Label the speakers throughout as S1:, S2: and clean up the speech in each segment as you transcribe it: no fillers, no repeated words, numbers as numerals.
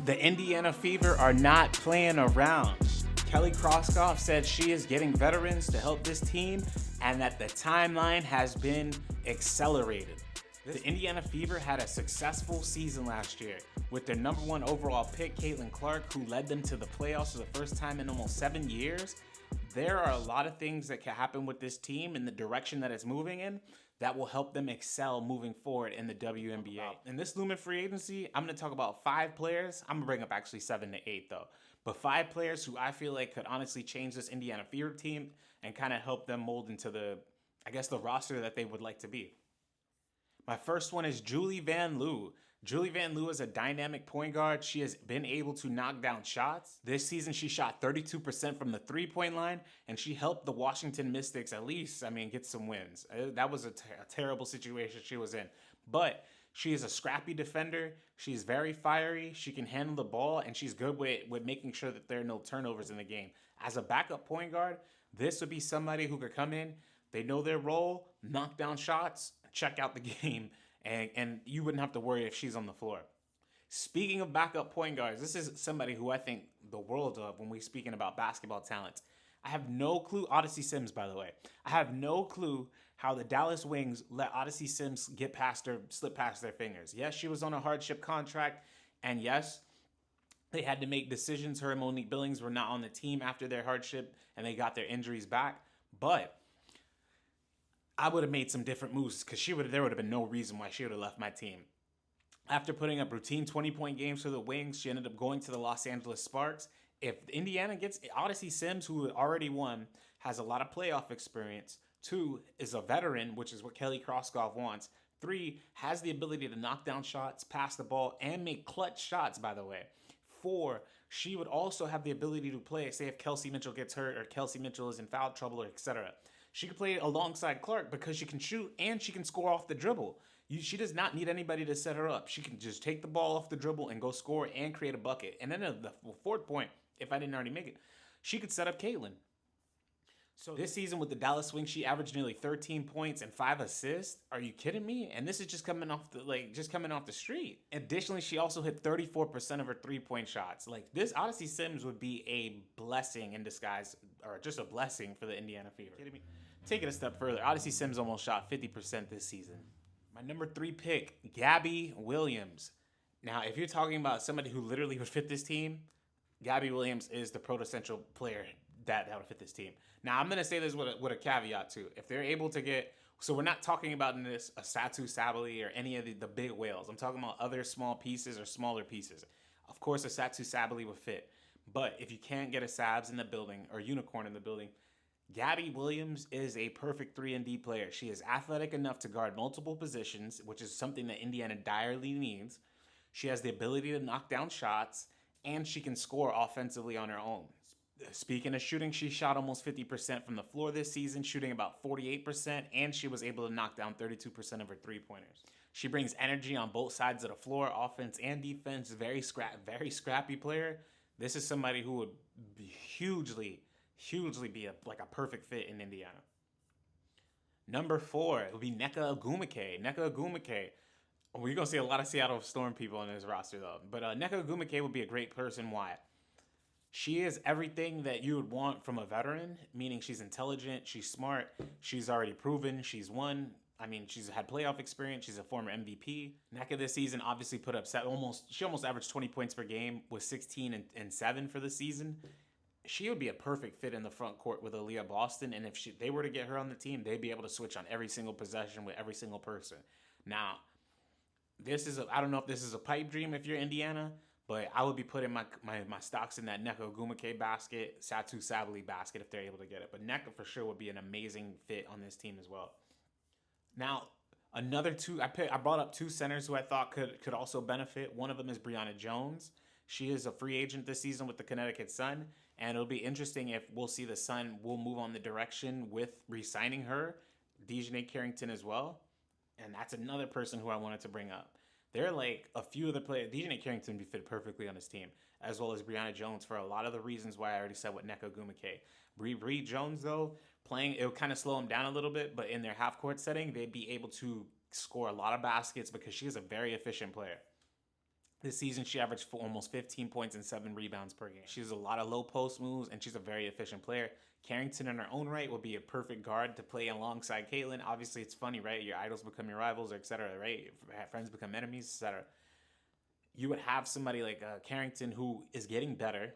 S1: The Indiana Fever are not playing around. Kelly Kroskoff said she is getting veterans to help this team and that the timeline has been accelerated. The Indiana Fever had a successful season last year with their number one overall pick, Caitlin Clark, who led them to the playoffs for the first time in almost 7 years. There are a lot of things that can happen with this team in the direction that it's moving in that will help them excel moving forward in the WNBA. In this looming free agency, I'm going to talk about 5 players. I'm going to bring up actually 7 to 8 though. But 5 players who I feel like could honestly change this Indiana Fever team and kind of help them mold into the roster that they would like to be. My first one is Julie Van Loo. Julie Van Loo is a dynamic point guard. She has been able to knock down shots. This season, she shot 32% from the three-point line, and she helped the Washington Mystics at least, get some wins. That was a terrible situation she was in. But she is a scrappy defender. She's very fiery. She can handle the ball, and she's good with making sure that there are no turnovers in the game. As a backup point guard, this would be somebody who could come in, they know their role, knock down shots, check out the game, and you wouldn't have to worry if she's on the floor. Speaking of backup point guards, this is somebody who I think the world of when we're speaking about basketball talent. I have no clue, Odyssey Sims, by the way. I have no clue how the Dallas Wings let Odyssey Sims slip past their fingers. Yes, she was on a hardship contract, and yes, they had to make decisions. Her and Monique Billings were not on the team after their hardship, and they got their injuries back. But I would have made some different moves because there would have been no reason why she would have left my team. After putting up routine 20-point games for the Wings, she ended up going to the Los Angeles Sparks. If Indiana gets Odyssey Sims, who already won, has a lot of playoff experience. 2, is a veteran, which is what Kelly Kroskoff wants. 3, has the ability to knock down shots, pass the ball, and make clutch shots, by the way. 4, she would also have the ability to play, say if Kelsey Mitchell gets hurt or Kelsey Mitchell is in foul trouble, or etc. She can play alongside Clark because she can shoot and she can score off the dribble. She does not need anybody to set her up. She can just take the ball off the dribble and go score and create a bucket. And then the 4th point, if I didn't already make it, she could set up Caitlin. So this season with the Dallas Wings, she averaged nearly 13 points and 5 assists. Are you kidding me? And this is just coming off the street. Additionally, she also hit 34% of her 3-point shots. This Odyssey Sims would be a blessing in disguise, or just a blessing for the Indiana Fever. Are you kidding me? Take it a step further. Odyssey Sims almost shot 50% this season. My number 3 pick, Gabby Williams. Now, if you're talking about somebody who literally would fit this team, Gabby Williams is the prototypical player that would fit this team. Now, I'm going to say this with a caveat, too. If they're able to get... So we're not talking about in this a Satu Sabali or any of the big whales. I'm talking about other small pieces or smaller pieces. Of course, a Satu Sabali would fit. But if you can't get a Sabs in the building or Unicorn in the building, Gabby Williams is a perfect 3-and-D player. She is athletic enough to guard multiple positions, which is something that Indiana direly needs. She has the ability to knock down shots, and she can score offensively on her own. Speaking of shooting, she shot almost 50% from the floor this season, shooting about 48%, and she was able to knock down 32% of her 3-pointers. She brings energy on both sides of the floor, offense and defense. Very scrappy player. This is somebody who would be hugely be a perfect fit in Indiana. Number 4 would be Nneka Ogwumike. Nneka Ogwumike. We're going to see a lot of Seattle Storm people in this roster, though. But Nneka Ogwumike would be a great person. Why? She is everything that you would want from a veteran, meaning she's intelligent, she's smart, she's already proven, she's won. She's had playoff experience. She's a former MVP. Nneka this season obviously put up she almost averaged 20 points per game with 16 and 7 for the season. She would be a perfect fit in the front court with Aaliyah Boston, and if they were to get her on the team, they'd be able to switch on every single possession with every single person. Now, I don't know if this is a pipe dream if you're Indiana, but I would be putting my stocks in that Nneka Ogwumike basket, Satu Sabali basket if they're able to get it. But Nneka for sure would be an amazing fit on this team as well. Now, another 2, I brought up 2 centers who I thought could also benefit. One of them is Brionna Jones. She is a free agent this season with the Connecticut Sun, and it'll be interesting if we'll see the Sun will move on the direction with re-signing her, Dejanay Carrington as well, and that's another person who I wanted to bring up. There are a few of the players. Dejanay Carrington would fit perfectly on this team, as well as Brionna Jones for a lot of the reasons why I already said with Nneka Ogwumike. Bree Jones, though, it would kind of slow him down a little bit, but in their half-court setting, they'd be able to score a lot of baskets because she is a very efficient player. This season, she averaged for almost 15 points and 7 rebounds per game. She has a lot of low post moves, and she's a very efficient player. Carrington in her own right would be a perfect guard to play alongside Caitlin. Obviously, it's funny, right? Your idols become your rivals, or etc., right? Friends become enemies, etc. You would have somebody like Carrington who is getting better,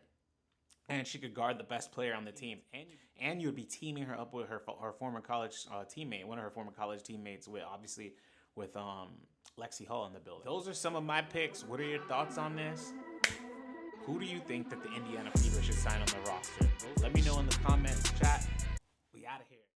S1: and she could guard the best player on the team. And you would be teaming her up with her former college teammate, one of her former college teammates, with Lexi Hall in the building. Those are some of my picks. What are your thoughts on this? Who do you think that the Indiana Fever should sign on the roster? Let me know in the comments, chat. We out of here.